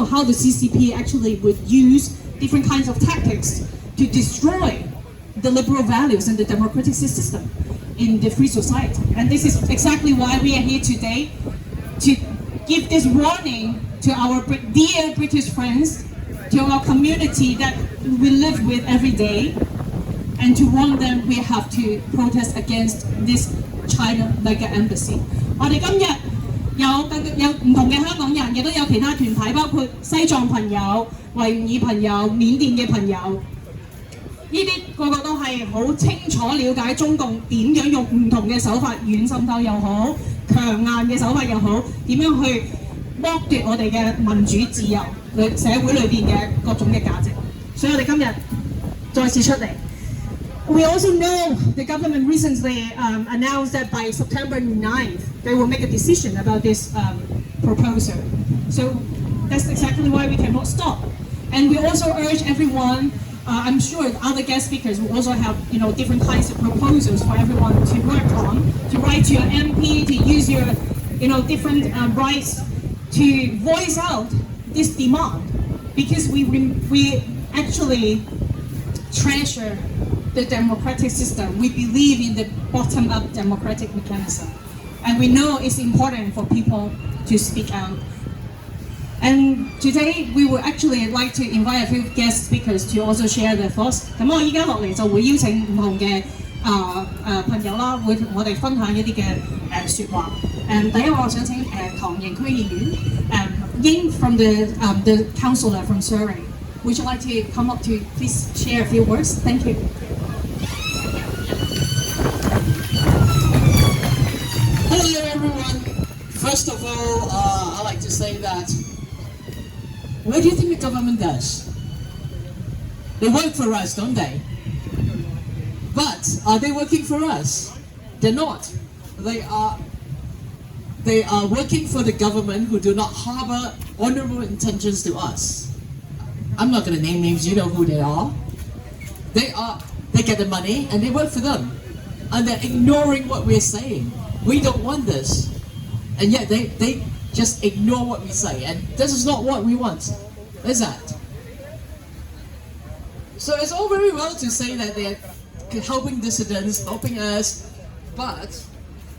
how the CCP actually would use different kinds of tactics to destroy the liberal values and the democratic system in the free society. And this is exactly why we are here today, to give this warning to our dear British friends, to our community that we live with every day, and to warn them we have to protest against this China mega embassy. 我哋今日有唔同嘅香港人，亦都有其他團體，包括西藏朋友、維吾爾朋友、緬甸嘅朋友。呢啲個個都係好清楚了解中共點樣用唔同嘅手法，軟滲透又好，強硬嘅手法又好，點樣去剝奪我哋嘅民主自由、社會裏邊嘅各種嘅價值。所以我哋今日再次出嚟。We also know the government recently announced that by September 9th, they will make a decision about this proposal. So that's exactly why we cannot stop. And we also urge everyone, I'm sure other guest speakers will also have different kinds of proposals for everyone to work on, to write to your MP, to use your different rights to voice out this demand. Because we actually treasure the democratic system. We believe in the bottom-up democratic mechanism. And we know it's important for people to speak out. And today, we would actually like to invite a few guest speakers to also share their thoughts. 咁我依家落嚟就會邀請唔同嘅朋友啦，會同我哋分享一啲嘅説話。第一，我想請唐營區議員英 from the councillor from Surrey. Would you like to come up to please share a few words? Thank you. Hello everyone. First of all, I'd like to say that what do you think the government does? They work for us, don't they? But are they working for us? They're not. They are working for the government who do not harbor honorable intentions to us. I'm not going to name names, you know who they are. They get the money and they work for them. And they're ignoring what we're saying. We don't want this. And yet they just ignore what we say. And this is not what we want, is that? So it's all very well to say that they're helping dissidents, helping us, but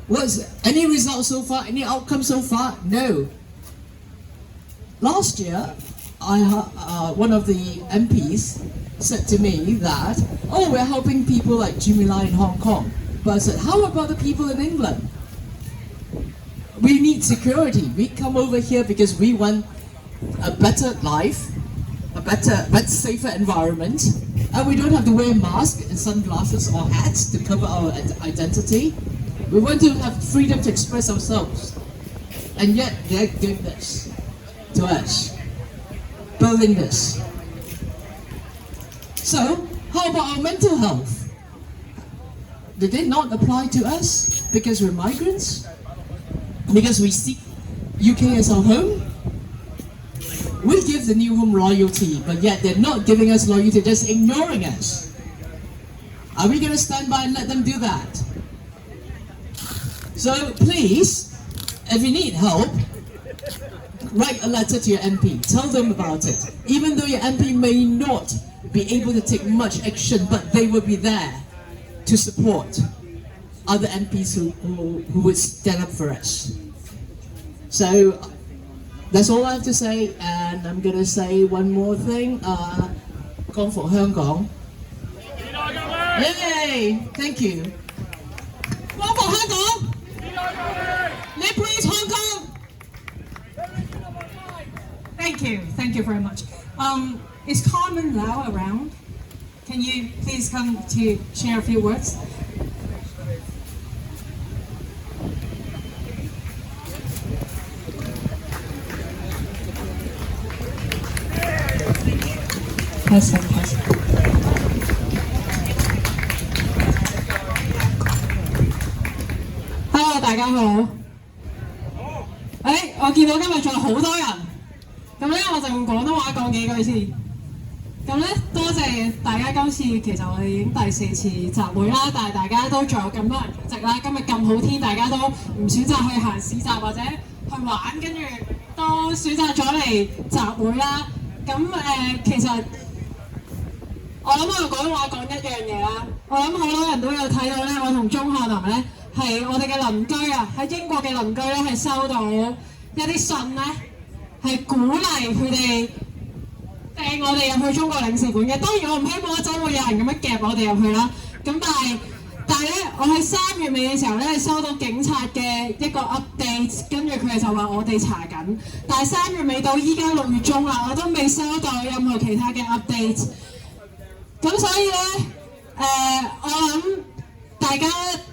what's any result so far, any outcome so far? No. Last year, one of the MPs said to me that, oh, we're helping people like Jimmy Lai in Hong Kong. But I said, how about the people in England? We need security. We come over here because we want a better life, a better, safer environment, and we don't have to wear masks and sunglasses or hats to cover our identity. We want to have freedom to express ourselves. And yet they're doing this to us. Building this. So, how about our mental health? Did they not apply to us because we're migrants? Because we seek UK as our home? We give the new home loyalty, but yet they're not giving us loyalty, just ignoring us. Are we going to stand by and let them do that? So please, if you need help, write a letter to your MP, tell them about it. Even though your MP may not be able to take much action, but they will be there to support other MPs who would stand up for us. So that's all I have to say, and I'm going to say one more thing. Come for Hong Kong. Yay! Thank you. Come for Hong Kong! Liberate Hong Kong! Thank you very much. Is Carmen Lau around? Can you please come to share a few words? Hello， 大家好。我見到今日仲有好多人，咁咧我就用廣東話講幾句先。咁咧多謝大家今次其實我哋已經第4次集會啦，但係大家都仲有咁多人出席啦。今日咁好天，大家都唔選擇去行市集或者去玩，跟住都選擇咗嚟集會啦。咁其實我諗我講話講一樣嘢啦。我諗好多人都有睇到咧，我同鐘漢霖咧係我哋嘅鄰居啊，喺英國嘅鄰居咧係收到一啲信咧，係鼓勵佢哋掟我哋入去中國領事館嘅。當然我唔希望一陣會有人咁樣夾我哋入去啦。咁但係咧，我喺3月尾嘅時候咧收到警察嘅一個 update， 跟住佢哋就話我哋查緊。但係3月尾到依家6月中啦，我都未收到任何其他嘅 update。咁所以咧，我諗大家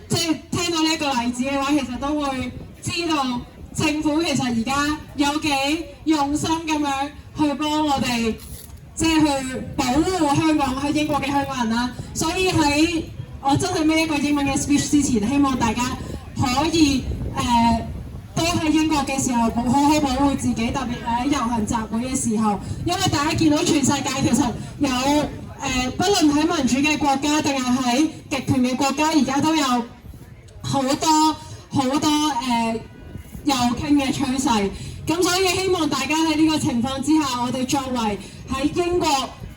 即係聽到呢一個例子嘅話，其實都會知道政府其實而家有幾用心咁樣去幫我哋，即係去保護香港喺英國嘅香港人啦。所以喺我真係孭一個英文嘅 speech 之前，希望大家可以都喺英國嘅時候好好保護自己，特別係喺遊行集會嘅時候，因為大家見到全世界其實有不論喺民主嘅國家定係喺極權嘅國家，而家都有好多右傾嘅趨勢。咁所以希望大家喺呢個情況之下，我哋作為喺英國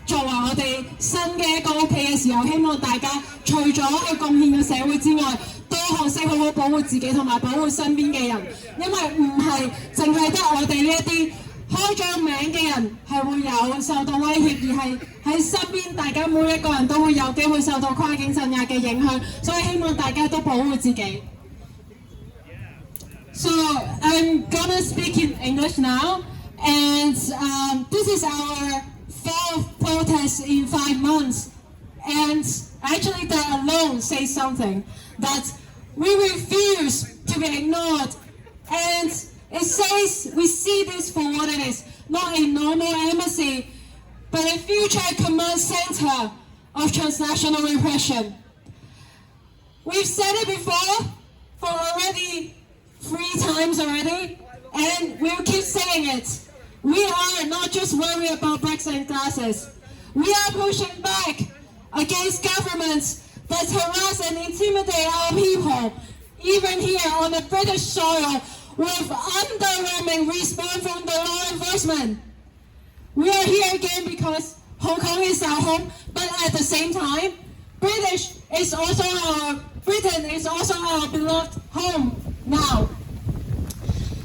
作為我哋新嘅一個屋企嘅時候，希望大家除咗去貢獻個社會之外，都學識好好保護自己同埋保護身邊嘅人，因為唔係淨係得我哋呢一啲開咗名嘅人係會有受到威脅，而係喺身邊大家每一個人都會有機會受到跨境鎮壓嘅影響，所以希望大家都保護自己。So I'm gonna speak in English now, and this is our 4th protest in 5 months, and actually that alone says something, that we refuse to be ignored, and it says we see this for what it is, not a normal embassy, but a future command center of transnational repression. We've said it before for already 3 times already, and we'll keep saying it. We are not just worried about Brexit and classes. We are pushing back against governments that harass and intimidate our people, even here on the British soil, with underwhelming response from the law enforcement. We are here again because Hong Kong is our home, but at the same time, Britain is also our beloved home now.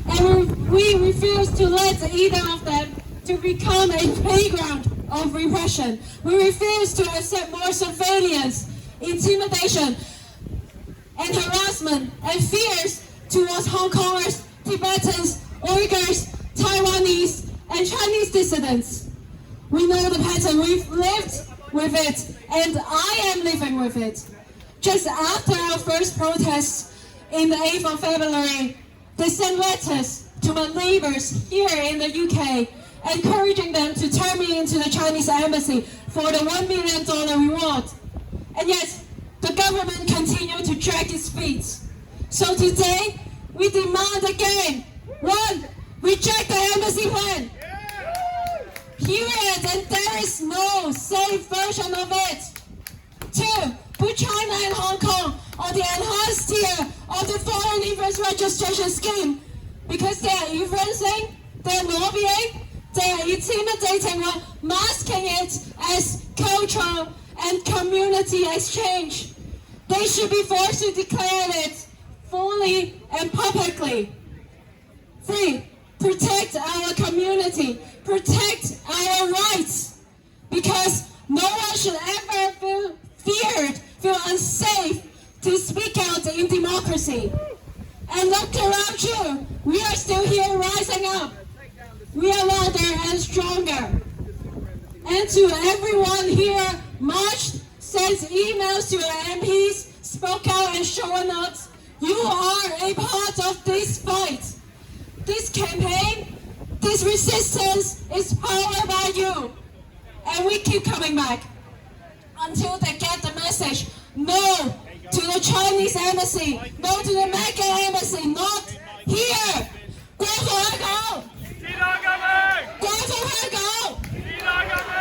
And we refuse to let either of them to become a playground of repression. We refuse to accept more surveillance, intimidation, and harassment and fears towards Hong Kongers, Tibetans, Uyghurs, Taiwanese, and Chinese dissidents. We know the pattern. We've lived with it, and I am living with it. Just after our first protest in the 8th of February, they sent letters to my neighbors here in the UK, encouraging them to turn me into the Chinese embassy for the $1 million reward. And yet, the government continued to drag its feet. So today, we demand again, 1, reject the embassy plan. Period, and there is no safe version of it. 2, put China and Hong Kong on the enhanced tier of the foreign influence registration scheme because they are influencing, they are lobbying, they are intimidating or masking it as cultural and community exchange. They should be forced to declare it fully and publicly. 3, protect our community, protect our rights, because no one should ever feel feared, feel unsafe to speak out in democracy. And look around you, we are still here rising up. We are louder and stronger. And to everyone here, marched, sent emails to our MPs, spoke out and shown up, you are a part of this fight. This campaign, this resistance is powered by you. And we keep coming back until they get the message. No to the Chinese embassy. No to the American embassy. Not here. 光復香港！時代革命！光復香港！時代革命！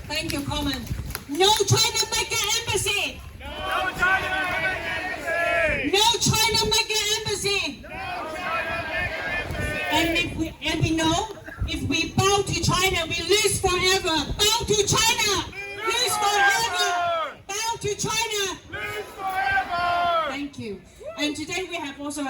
Thank you, comment. No China American embassy. No China American embassy. No China American embassy.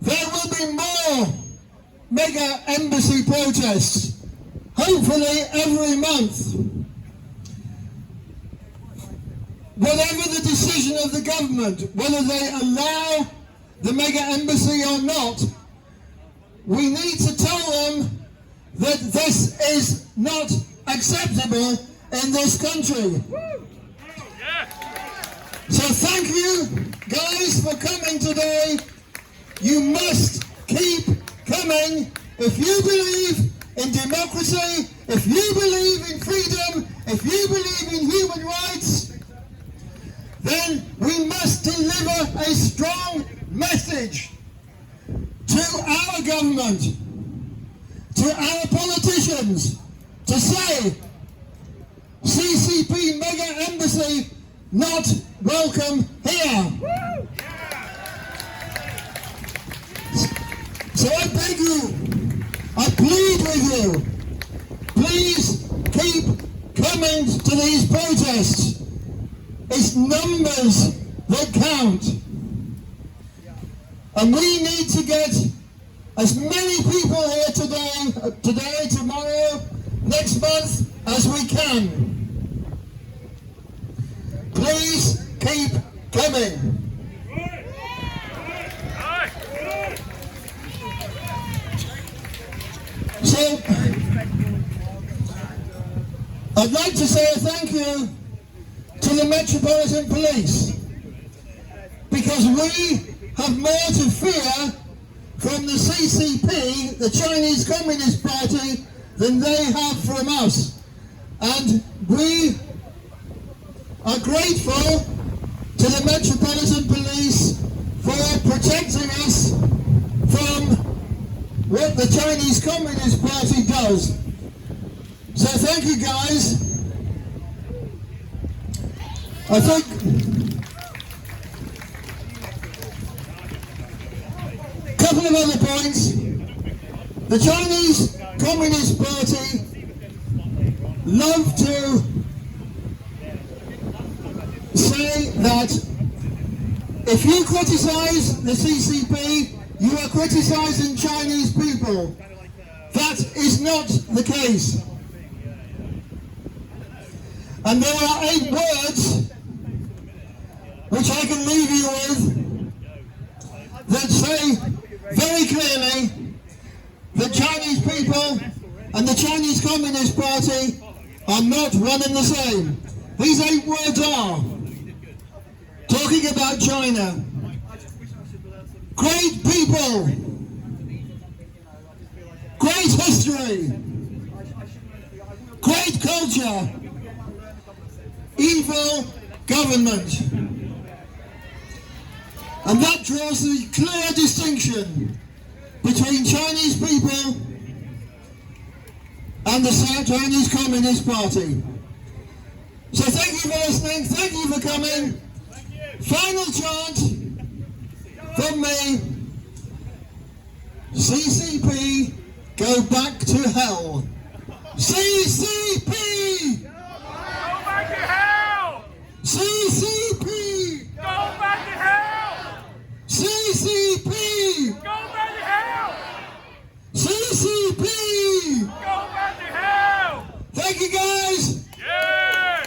there will be more mega embassy protests, hopefully every month. Whatever the decision of the government, whether they allow the mega embassy or not, we need to tell them that this is not acceptable in this country. So thank you guys for coming today. You must keep coming. If you believe in democracy, if you believe in freedom, if you believe in human rights, then we must deliver a strong message to our government, to our politicians, to say, CCP mega embassy not welcome here. So I beg you, I plead with you, please keep coming to these protests. It's numbers that count. And we need to get as many people here today, tomorrow, next month, as we can. Please keep coming. So, I'd like to say a thank you to the Metropolitan Police, because we have more to fear from the CCP, the Chinese Communist Party, than they have from us. And we are grateful to the Metropolitan Police for protecting us from what the Chinese Communist Party does. So thank you guys. I think a couple of other points. The Chinese Communist Party love to say that if you criticize the CCP, you are criticizing Chinese people. That is not the case. And there are 8 words which I can leave you with that say very clearly that Chinese people and the Chinese Communist Party are not one and the same. These 8 words are talking about China. Great people, great history, great culture, evil government. And that draws a clear distinction between Chinese people and the Chinese Communist Party. So thank you for listening, thank you for coming. Final chant from me, CCP, go back to hell. CCP! Go back to hell! CCP! Go back to hell! CCP! Go back to hell! CCP! Go back to hell! Thank you guys! Yeah!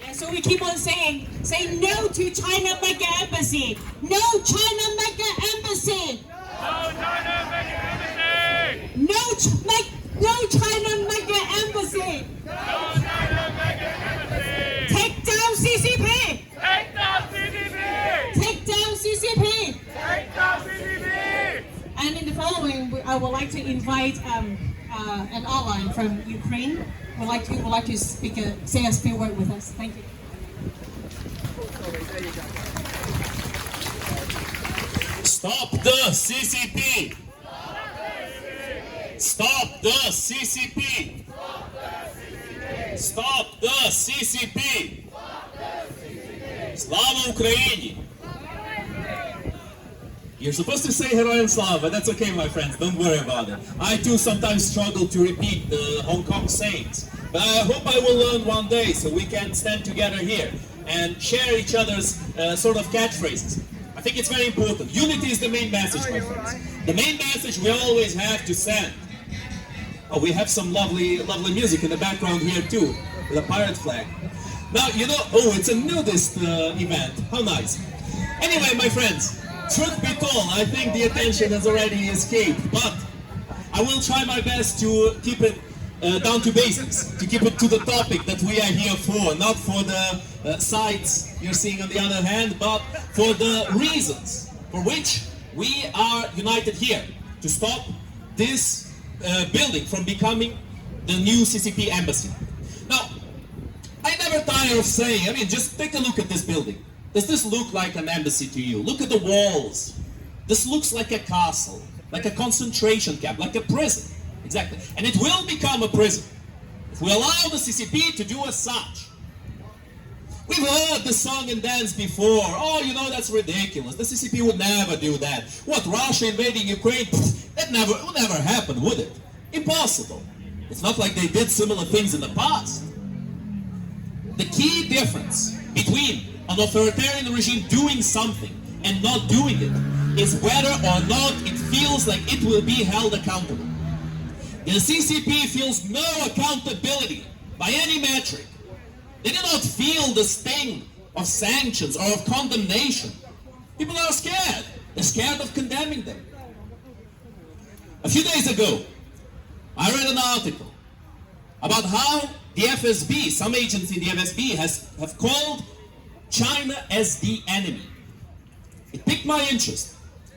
And so we keep on saying, say no to China mega embassy. No China mega embassy. No China mega embassy! No China mega embassy. No China mega embassy! Take down CCP. Take down CCP! Take down CCP. Take down CCP! And in the following, I would like to invite an ally from Ukraine. Would like to say a few words with us. Thank you. Stop the CCP! Stop the CCP! Stop the CCP! Slava Ukraini! You're supposed to say Heroyam Slava, but that's okay, my friends. Don't worry about it. I too sometimes struggle to repeat the Hong Kong sayings. But I hope I will learn one day so we can stand together here. and share each other's sort of catchphrases. I think it's very important. Unity is the main message, my friends. The main message we always have to send. Oh, we have some lovely music in the background here too, with a pirate flag. Now, you know, oh, it's a nudist event. How nice. Anyway, my friends, truth be told, I think the attention has already escaped, but I will try my best to keep it down to basics, to keep it to the topic that we are here for, not for the sights you're seeing on the other hand, but for the reasons for which we are united here, to stop this building from becoming the new CCP embassy. Now, I never tire of saying, I mean, just take a look at this building. Does this look like an embassy to you? Look at the walls. This looks like a castle, like a concentration camp, like a prison. Exactly. And it will become a prison if we allow the CCP to do as such. We've heard the song and dance before. Oh, you know, that's ridiculous. The CCP would never do that. What, Russia invading Ukraine? That would never happen, would it? Impossible. It's not like they did similar things in the past. The key difference between an authoritarian regime doing something and not doing it is whether or not it feels like it will be held accountable. The CCP feels no accountability by any metric. They do not feel the sting of sanctions or of condemnation. People are scared. They're scared of condemning them. A few days ago, I read an article about how the FSB, some agency in the FSB, have called China as the enemy. It piqued my interest.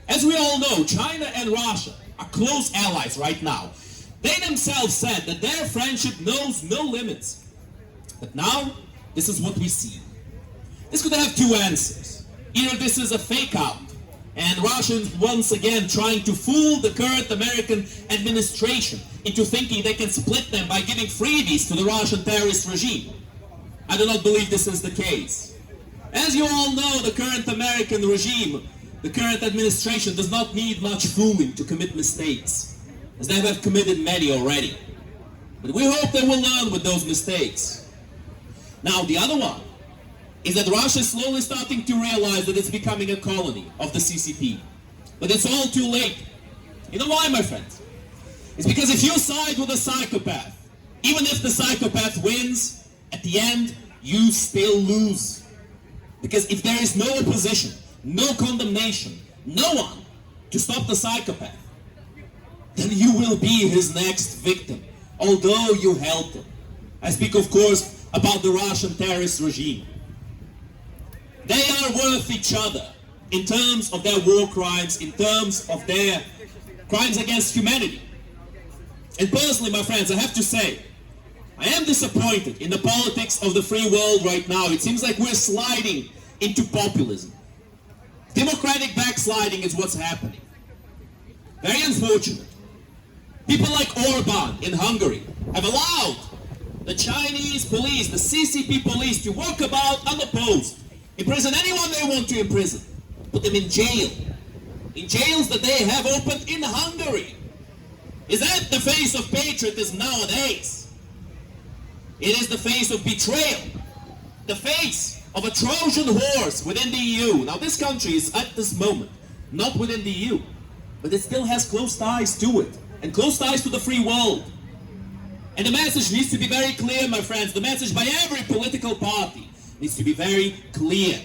As we all know, China and Russia are close allies right now. They themselves said that their friendship knows no limits. But now, this is what we see. This could have two answers. Either this is a fake out, and Russians once again trying to fool the current American administration into thinking they can split them by giving freebies to the Russian terrorist regime. I do not believe this is the case. As you all know, the current American regime, the current administration does not need much fooling to commit mistakes, as they have committed many already. But we hope they will learn with those mistakes. Now, the other one is that Russia is slowly starting to realize that it's becoming a colony of the CCP. But it's all too late. You know why, my friends? It's because if you side with a psychopath, even if the psychopath wins, at the end, you still lose. Because if there is no opposition, no condemnation, no one to stop the psychopath, then you will be his next victim, although you helped him. I speak, of course, about the Russian terrorist regime. They are worth each other in terms of their war crimes, in terms of their crimes against humanity. And personally, my friends, I have to say, I am disappointed in the politics of the free world right now. It seems like we're sliding into populism. Democratic backsliding is what's happening. Very unfortunate. People like Orban in Hungary have allowed the Chinese police, the CCP police, to walk about unopposed, imprison anyone they want to imprison, put them in jail, in jails that they have opened in Hungary. Is that the face of patriotism nowadays? It is the face of betrayal, the face of a Trojan horse within the EU. Now, this country is at this moment not within the EU, but it still has close ties to it, and close ties to the free world. And the message needs to be very clear, my friends. The message by every political party needs to be very clear.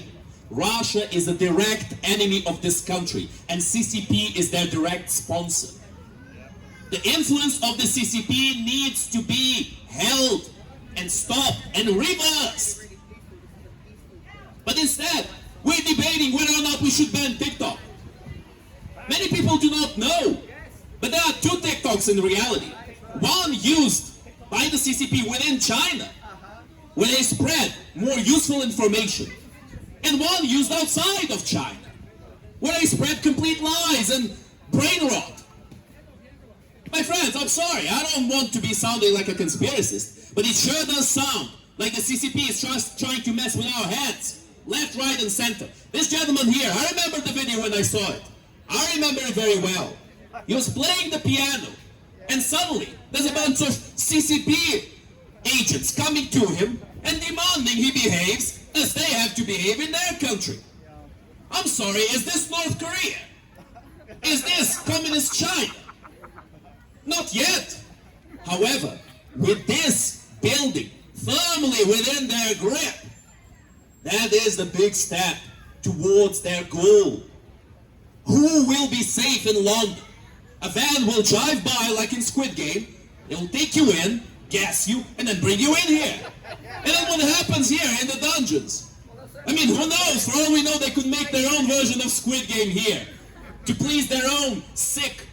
Russia is a direct enemy of this country, and CCP is their direct sponsor. The influence of the CCP needs to be held and stopped and reversed. But instead, we're debating whether or not we should ban TikTok. Many people do not know, but there are two TikToks in reality. One used by the CCP within China, where they spread more useful information, and one used outside of China, where they spread complete lies and brain rot. My friends, I'm sorry, I don't want to be sounding like a conspiracist, but it sure does sound like the CCP is just trying to mess with our heads, left, right, and center. This gentleman here, I remember the video when I saw it. I remember it very well. He was playing the piano, and suddenly there's a bunch of CCP agents coming to him and demanding he behaves as they have to behave in their country. I'm sorry, is this North Korea? Is this communist China? Not yet. However, with this building firmly within their grip, that is the big step towards their goal. Who will be safe in London? A van will drive by like in Squid Game, it will take you in, gas you, and then bring you in here. And then what happens here in the dungeons? I mean, who knows? For all we know, they could make their own version of Squid Game here to please their own sick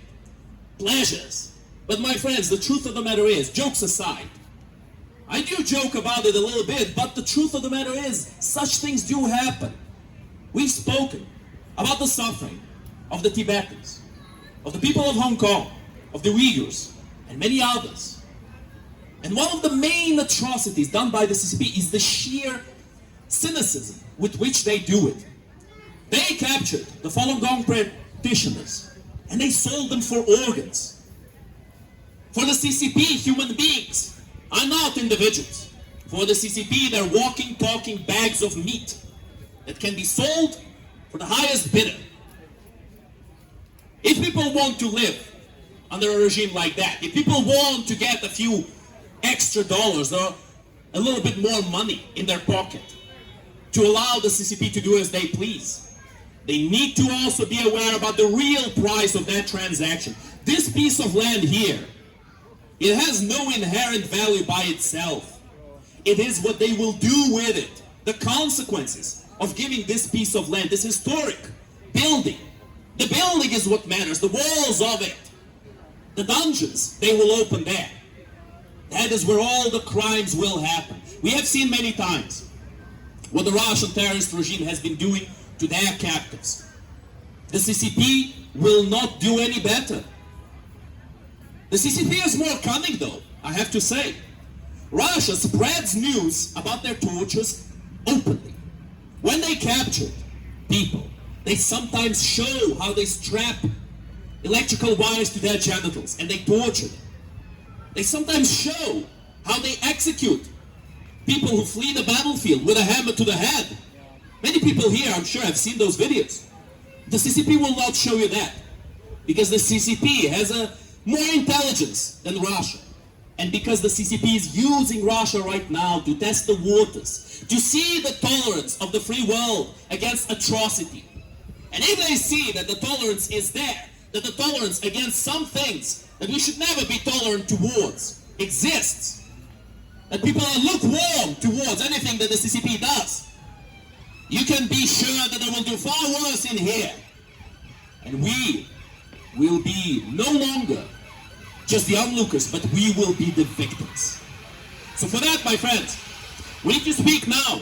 pleasures. But my friends, the truth of the matter is, jokes aside, I do joke about it a little bit, but the truth of the matter is, such things do happen. We've spoken about the suffering of the Tibetans, of the people of Hong Kong, of the Uyghurs, and many others. And one of the main atrocities done by the CCP is the sheer cynicism with which they do it. They captured the Falun Gong practitioners, and they sold them for organs. For the CCP, human beings are not individuals. For the CCP, they're walking, talking bags of meat that can be sold for the highest bidder. If people want to live under a regime like that, if people want to get a few extra dollars or a little bit more money in their pocket to allow the CCP to do as they please, they need to also be aware about the real price of that transaction. This piece of land here, it has no inherent value by itself. It is what they will do with it. The consequences of giving this piece of land, this historic building. The building is what matters, the walls of it. The dungeons, they will open there. That is where all the crimes will happen. We have seen many times what the Russian terrorist regime has been doing to their captives. The CCP will not do any better. The CCP is more cunning though, I have to say. Russia spreads news about their tortures openly. When they captured people, they sometimes show how they strap electrical wires to their genitals and they torture them. They sometimes show how they execute people who flee the battlefield with a hammer to the head. Many people here, I'm sure, have seen those videos. The CCP will not show you that because the CCP has a more intelligence than Russia. And because the CCP is using Russia right now to test the waters, to see the tolerance of the free world against atrocity. And if they see that the tolerance is there, that the tolerance against some things that we should never be tolerant towards exists, that people are lukewarm towards anything that the CCP does, you can be sure that they will do far worse in here. And we will be no longer just the onlookers, but we will be the victims. So for that, my friends, we need to speak now,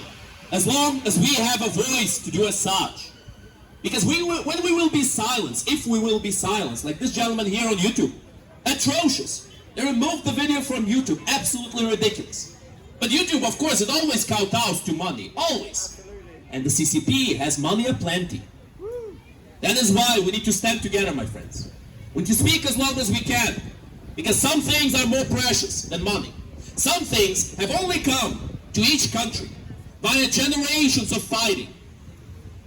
as long as we have a voice to do as such. Because when we will be silenced, if we will be silenced, like this gentleman here on YouTube, atrocious. They removed the video from YouTube, absolutely ridiculous. But YouTube, of course, it always kowtows to money, always. And the CCP has money aplenty. That is why we need to stand together, my friends. We need to speak as long as we can. Because some things are more precious than money. Some things have only come to each country via generations of fighting.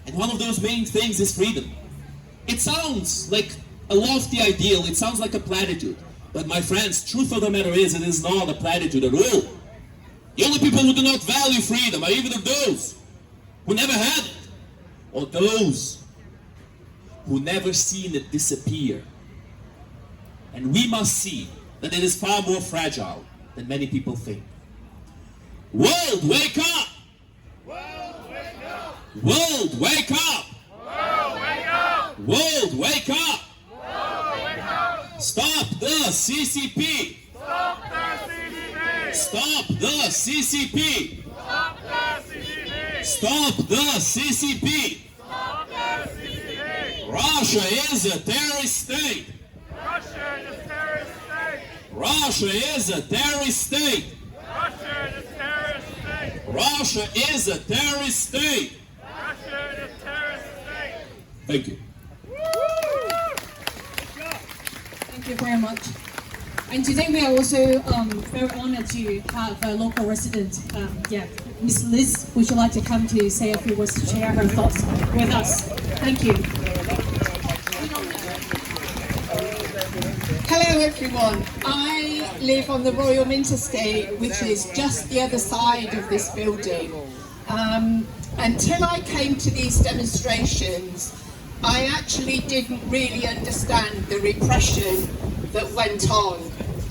And one of those main things is freedom. It sounds like a lofty ideal, it sounds like a platitude. But my friends, truth of the matter is, it is not a platitude at all. The only people who do not value freedom are even those who never had it, or those who never seen it disappear. And we must see that it is far more fragile than many people think. World, wake up! World, wake up! World, wake up! World, wake up! World, wake up! World, wake up! Stop the CCP! Stop the CCP! Stop the CCP! Stop the CCP! Stop the CCP! Stop the CCP! Russia is a terrorist state! Russia is a terrorist state! Russia is a terrorist state! Russia is a terrorist state! Russia is a terrorist state! Russia is a terrorist state! Thank you. Thank you very much. And today we are also very honored to have a local resident, Miss Liz, would you like to come to say a few words to share her thoughts with us? Thank you. Hello everyone, I live on the Royal Mint Estate, which is just the other side of this building. Until I came to these demonstrations, I actually didn't really understand the repression that went on.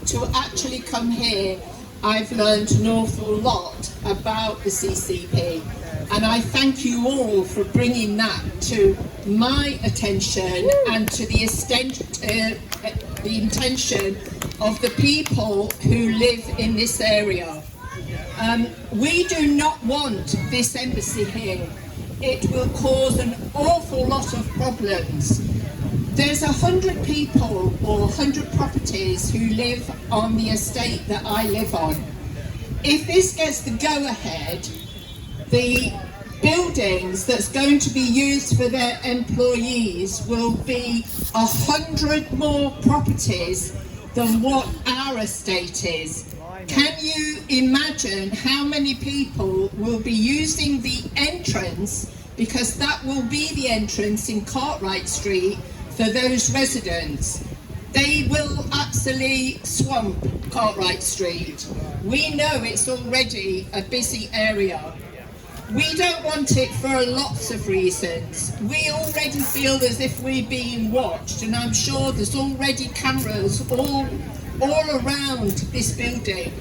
To actually come here, I've learned an awful lot about the CCP, and I thank you all for bringing that to my attention and to the intention of the people who live in this area. We do not want this embassy here. It will cause an awful lot of problems. There's 100 people or 100 properties who live on the estate that I live on. If this gets the go-ahead, the buildings that's going to be used for their employees will be 100 more properties than what our estate is. Can you imagine how many people will be using the entrance, because that will be the entrance in Cartwright Street for those residents? They will absolutely swamp Cartwright Street. We know it's already a busy area. We don't want it for lots of reasons. We already feel as if we're being watched, and I'm sure there's already cameras all around this building,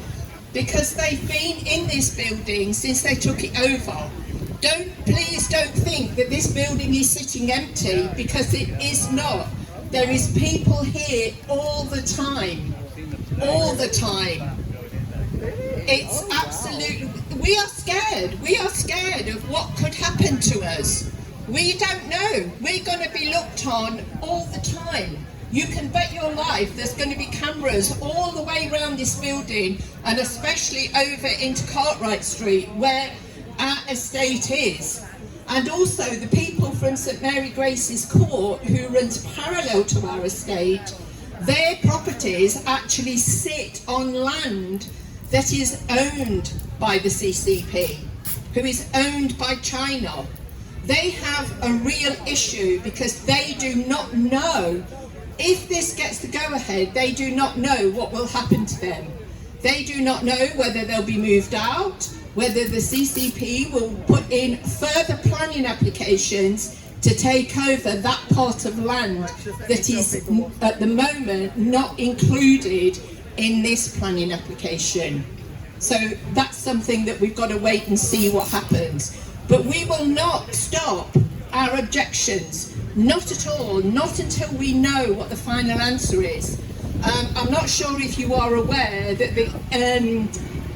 because they've been in this building since they took it over. Please don't think that this building is sitting empty, because it is not. There is people here all the time. It's absolutely, we are scared of what could happen to us. We don't know. We're going to be looked on all the time. You can bet your life there's going to be cameras all the way around this building, and especially over into Cartwright Street, where our estate is. And also the people from St Mary Grace's Court, who runs parallel to our estate, their properties actually sit on land that is owned by the CCP, who is owned by China. They have a real issue, because they do not know, if this gets the go-ahead, they do not know what will happen to them. They do not know whether they'll be moved out, whether the CCP will put in further planning applications to take over that part of land that is at the moment not included in this planning application. So that's something that we've got to wait and see what happens. But we will not stop our objections, not at all, not until we know what the final answer is. I'm not sure if you are aware that the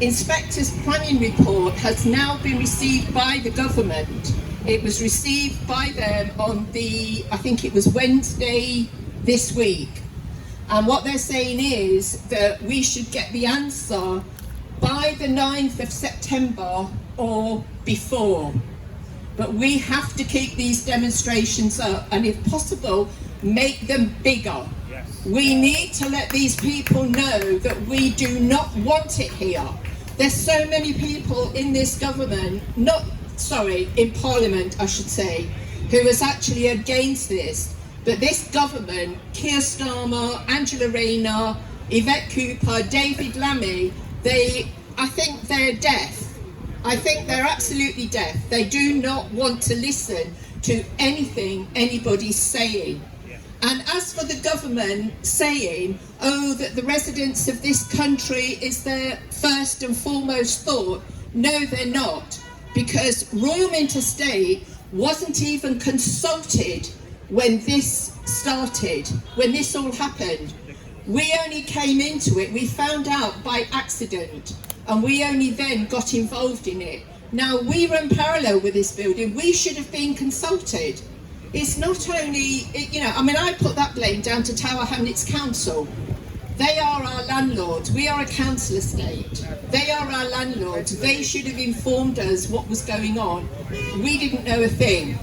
Inspector's planning report has now been received by the government. It was received by them on I think it was Wednesday this week. And what they're saying is that we should get the answer by the 9th of September or before. But we have to keep these demonstrations up, and if possible, make them bigger. We need to let these people know that we do not want it here. There's so many people in this government, in Parliament I should say, who is actually against this. But this government, Keir Starmer, Angela Rayner, Yvette Cooper, David Lammy, I think they're deaf. I think they're absolutely deaf. They do not want to listen to anything anybody's saying. And as for the government saying, that the residents of this country is their first and foremost thought, no, they're not. Because Royal Mint Estate wasn't even consulted when this started, when this all happened. We only came into it, we found out by accident, and we only then got involved in it. Now, we run parallel with this building, we should have been consulted. It's not only, I put that blame down to Tower Hamlets Council. They are our landlords. We are a council estate. They are our landlords. They should have informed us what was going on. We didn't know a thing.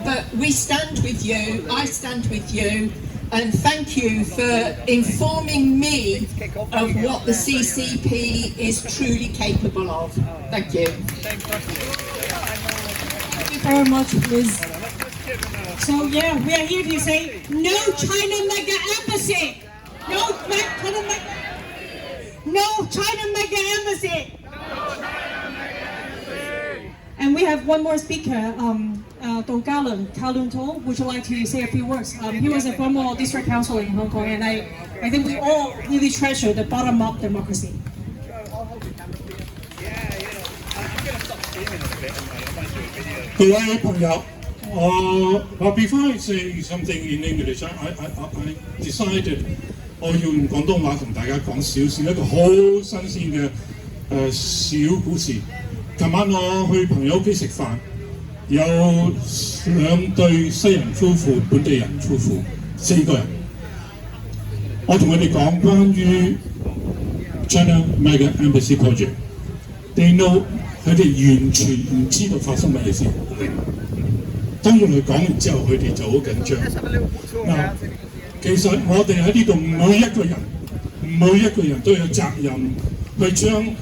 But we stand with you. I stand with you. and thank you for informing me of what the CCP is truly capable of. Thank you. Thank you very much, Liz. So yeah, we are here to say no China mega embassy. No China mega embassy. And we have one more speaker, Dong Kowloon To. Would you like to say a few words? He was a former district council in Hong Kong, and I think we all really treasure the bottom-up democracy. Before I say something in English, I decided 我要用廣東話同大家講少少一個好新鮮嘅小故事。琴晚我去朋友屋企食飯，有兩對西人夫婦、本地人夫婦，4個人。我同佢哋講關於 China Mega Embassy Project。They know 佢哋完全唔知道發生乜嘢事。當然佢講完之後，佢哋就好緊張。嗱，其實我哋喺呢度每一個人都有責任去將呢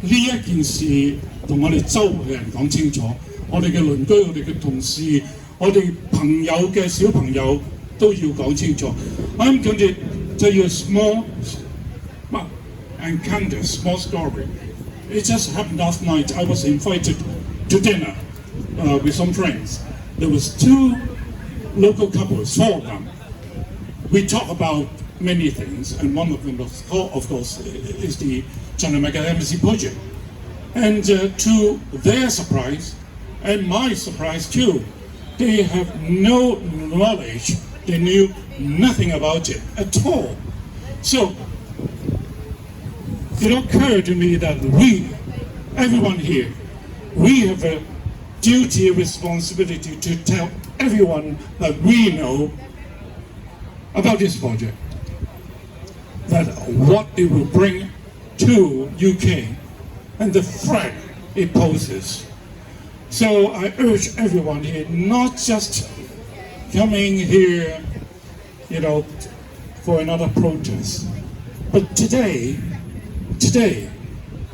一件事同我哋周圍嘅人講清楚，我哋嘅鄰居、我哋嘅同事、我哋朋友嘅小朋友都要講清楚。I'm going to tell you a small encounter, small story. It just happened last night. I was invited to dinner with some friends. There was 2 local couples, 4 of them. We talk about many things, and one of them, of course, is the China Mega Embassy project. And to their surprise, and my surprise too, they have no knowledge, they knew nothing about it at all. So it occurred to me that everyone here, we have a duty, a responsibility to tell everyone that we know about this project, that what it will bring to UK and the threat it poses. So I urge everyone here, not just coming here, for another protest, but today,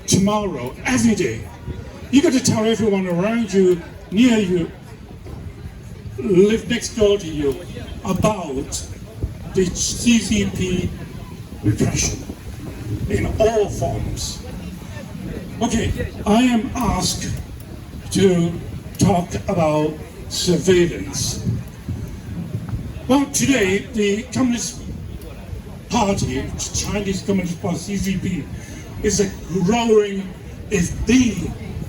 tomorrow, every day, you got to tell everyone around you, near you, live next door to you, about the CCP repression in all forms. Okay, I am asked to talk about surveillance. Well, today the Communist Party, Chinese Communist Party, CCP, is the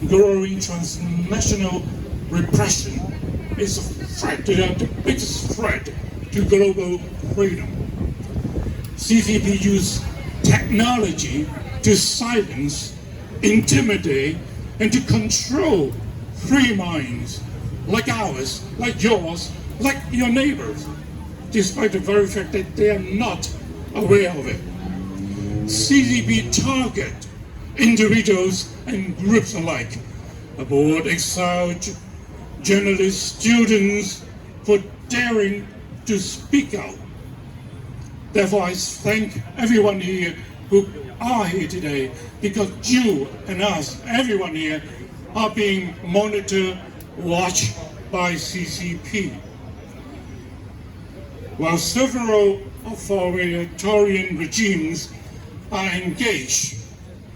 growing transnational repression. It's a threat, the biggest threat to global freedom. CCP use technology to silence, intimidate, and to control free minds like ours, like yours, like your neighbors, despite the very fact that they are not aware of it. CCP target individuals and groups alike, aboard exiled journalists, students, for daring to speak out. Therefore, I thank everyone here who are here today, because you and us, everyone here, are being monitored, watched by CCP. While several authoritarian regimes are engaged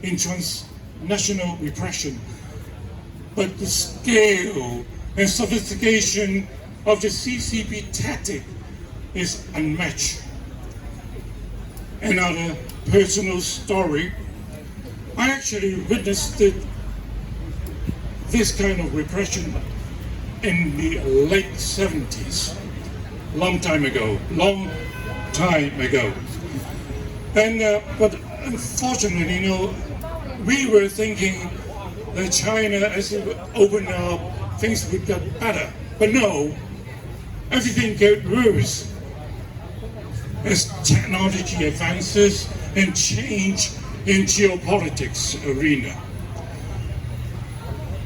in transnational repression, but the scale and sophistication of the CCP tactic is unmatched. Another personal story, I actually witnessed this kind of repression in the late 70s, long time ago. And but unfortunately, we were thinking that China, as it opened up, things would get better. But no, everything got worse as technology advances and change in geopolitics arena.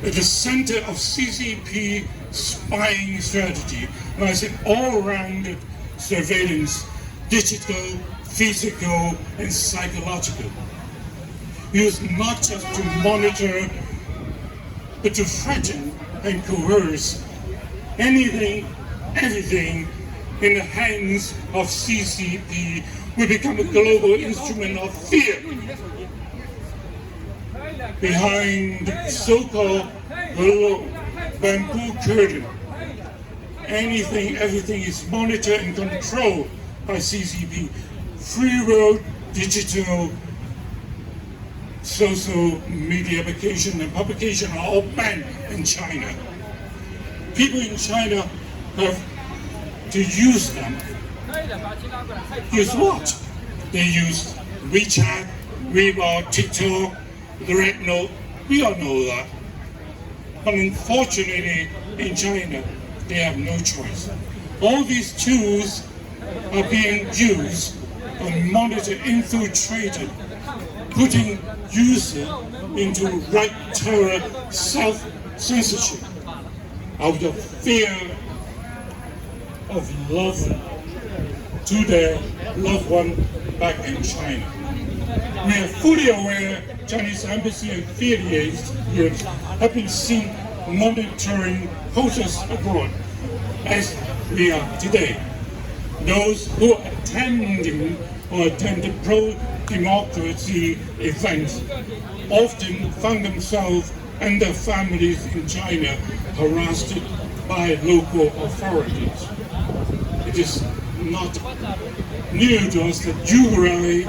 At the center of CCP spying strategy, and I said all-rounded surveillance, digital, physical, and psychological. Used not just to monitor, but to threaten and coerce anything, everything in the hands of CCP will become a global instrument of fear. Behind the so-called bamboo curtain, anything, everything is monitored and controlled by CCP. Free world, digital, social media application and publication are all banned in China. People in China have to use them. Use what? They use WeChat, Weibo, TikTok, the Red Note. We all know that. But unfortunately, in China, they have no choice. All these tools are being used and monitored, infiltrated, putting users into right terror, self-censorship, out of fear of love to their loved one back in China. We are fully aware Chinese embassy affiliates here have been seen monitoring protests abroad, as we are today. Those who are attending or attended pro-democracy events often find themselves and their families in China harassed by local authorities. It is not new to us that usually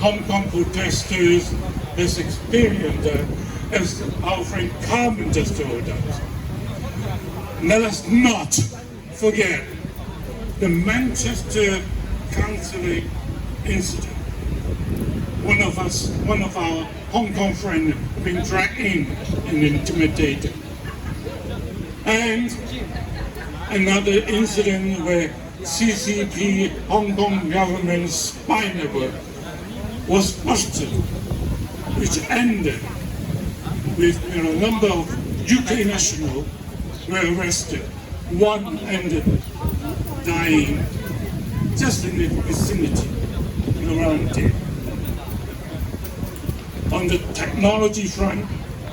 Hong Kong protesters has experienced that, as our friend Carmen just told us. Let us not forget the Manchester Council incident. One of our Hong Kong friends been dragged in and intimidated. And another incident where CCP Hong Kong government spy network was busted, which ended with a number of UK nationals were arrested. One ended dying just in the vicinity around there. On the technology front,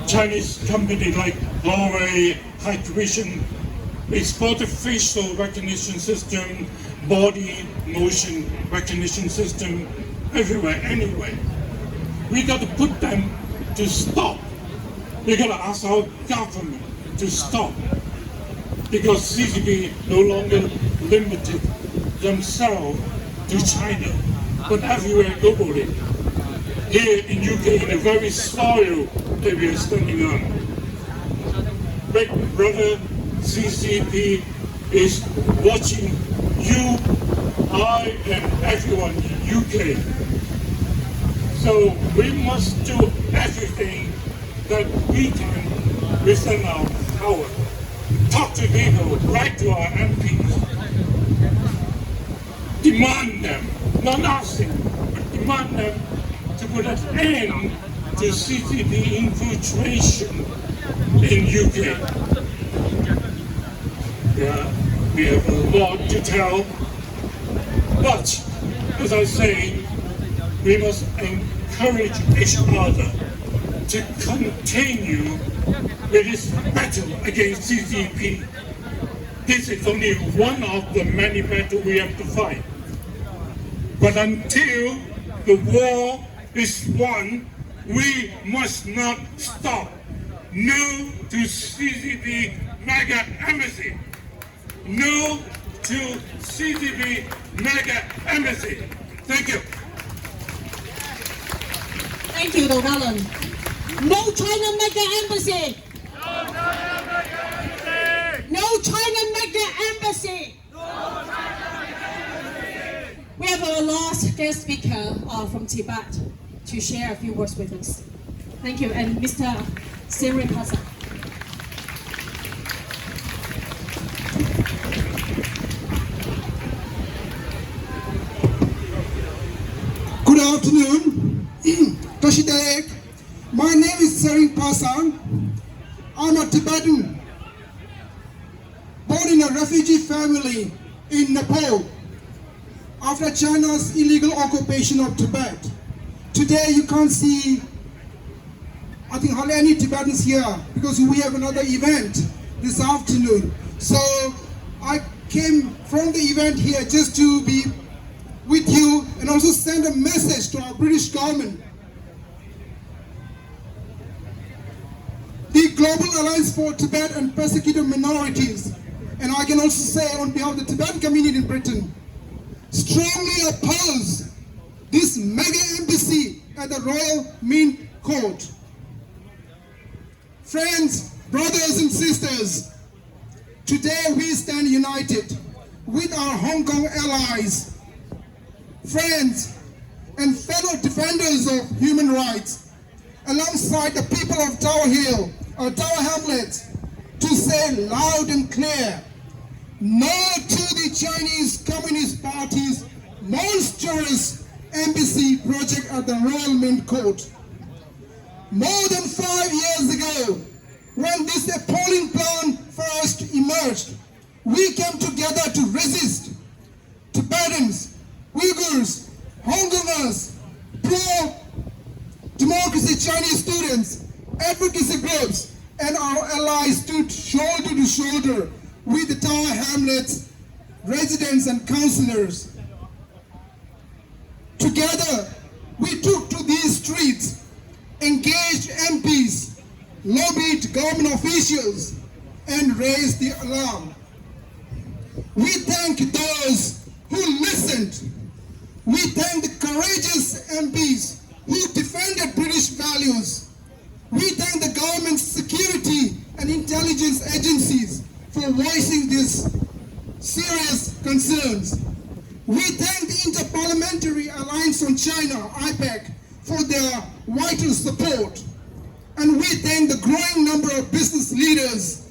Chinese companies like Huawei, Hikvision exported facial recognition system, body motion recognition system, everywhere, anywhere. We got to put them to stop. We got to ask our government to stop, because CCP no longer limited themselves to China, but everywhere globally. Here in UK, in the very soil that we are standing on, Big Brother CCP is watching you, I, and everyone in UK. So we must do everything that we can within our power. Talk to people, write to our MPs, demand them, not asking, but demand them to put an end to CCP infiltration in UK. Yeah, we have a lot to tell, but as I say, we must encourage each other to continue with this battle against CCP. This is only one of the many battles we have to fight. But until the war is won, we must not stop. No to CCP mega embassy. No to CCP mega embassy. Thank you. Thank you, Don Allen. No China mega embassy. No China mega embassy. We have our last guest speaker from Tibet to share a few words with us. Thank you, and Mr. Siripasa. Good afternoon, Toshidek. My name is Sering Pasang. I'm a Tibetan, born in a refugee family in Nepal. after China's illegal occupation of Tibet. Today you can't see, I think, hardly any Tibetans here because we have another event this afternoon. So I came from the event here just to be with you and also send a message to our British government. The Global Alliance for Tibet and Persecuted Minorities, and I can also say on behalf of the Tibetan community in Britain, strongly oppose this mega embassy at the Royal Mint Court. Friends, brothers and sisters, today we stand united with our Hong Kong allies, friends, and fellow defenders of human rights, alongside the people of Tower Hill, or Tower Hamlets, to say loud and clear, no to the Chinese Communist Party's monstrous embassy project at the Royal Mint Court. More than 5 years ago, when this appalling plan first emerged, we came together to resist. Tibetans, Uyghurs, Hong Kongers, pro-democracy Chinese students, advocacy groups, and our allies stood shoulder to shoulder with the Tower Hamlets residents and councillors. Together, we took to these streets, engaged MPs, lobbied government officials, and raised the alarm. We thank those who listened. We thank the courageous MPs who defended British values. We thank the government's security and intelligence agencies for voicing these serious concerns. We thank the Interparliamentary Alliance on China, IPAC, for their vital support. And we thank the growing number of business leaders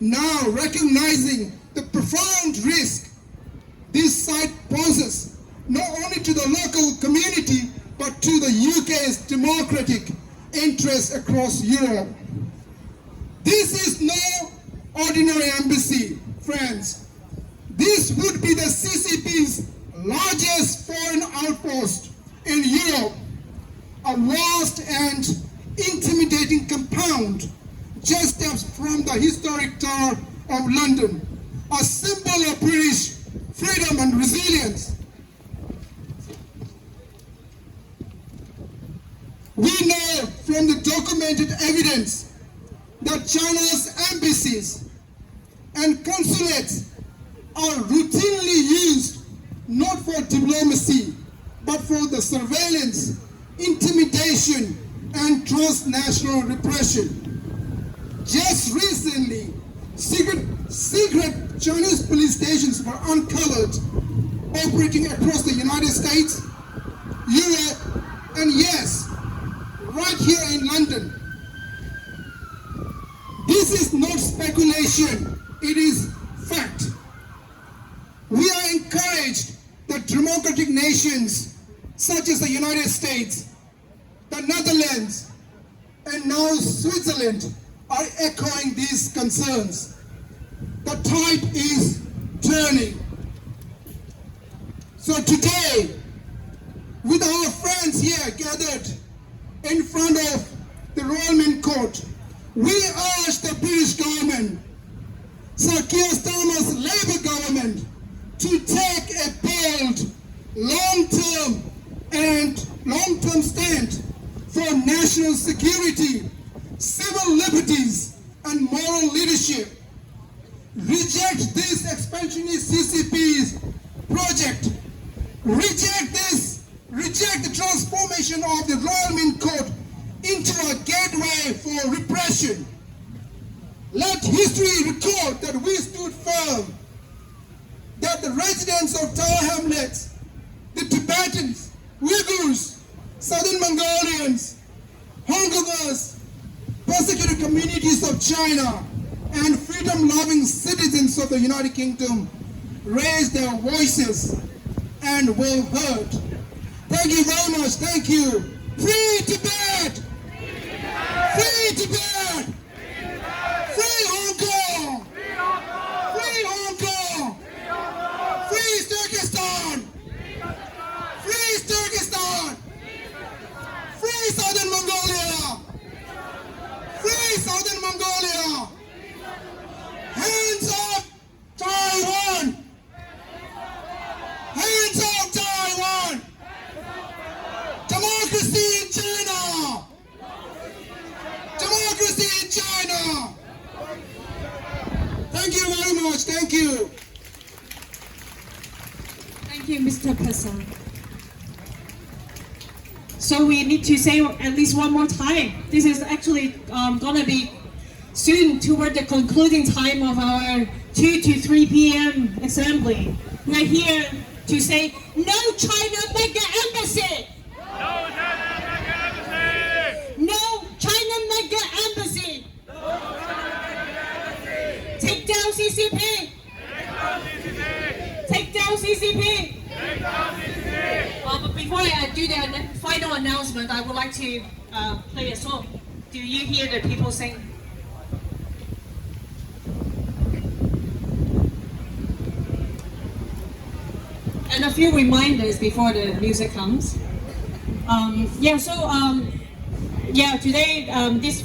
now recognizing the profound risk this site poses, not only to the local community, but to the UK's democratic interests across Europe. This is no ordinary embassy, friends. This would be the CCP's largest foreign outpost in Europe, a vast and intimidating compound just steps from the historic Tower of London, a symbol of British freedom and resilience. We know from the documented evidence that China's embassies and consulates are routinely used not for diplomacy, but for the surveillance, intimidation, and transnational repression. Just recently, secret Chinese police stations were uncovered, operating across the United States, Europe, and yes, right here in London. This is not speculation, it is fact. We are encouraged that democratic nations such as the United States, the Netherlands, and now Switzerland are echoing these concerns. The tide is turning. So today, with our friends here gathered in front of the Royal Mint Court, we urge the British government, Sir Keir Starmer's Labour government, to take a bold, long-term stand for national security, civil liberties, and moral leadership. Reject this expansionist CCP's project. Reject the transformation of the Royal Mint Court into a gateway for repression. Let history record that we stood firm, that the residents of Tower Hamlets, the Tibetans, Uyghurs, Southern Mongolians, Hong Kongers, persecuted communities of China, and freedom-loving citizens of the United Kingdom raised their voices and were heard. Thank you very much. Thank you. Free Tibet! Free Tibet! Free Hong Kong! Free Hong Kong! Free Turkestan! So we need to say at least one more time. This is actually gonna be soon toward the concluding time of our 2 to 3 p.m. assembly. We're here to say no China mega embassy! No China mega embassy! No China mega embassy! Take down CCP! Take down CCP! But before I do the final announcement, I would like to play a song. Do you hear the people sing? And a few reminders before the music comes. Today, this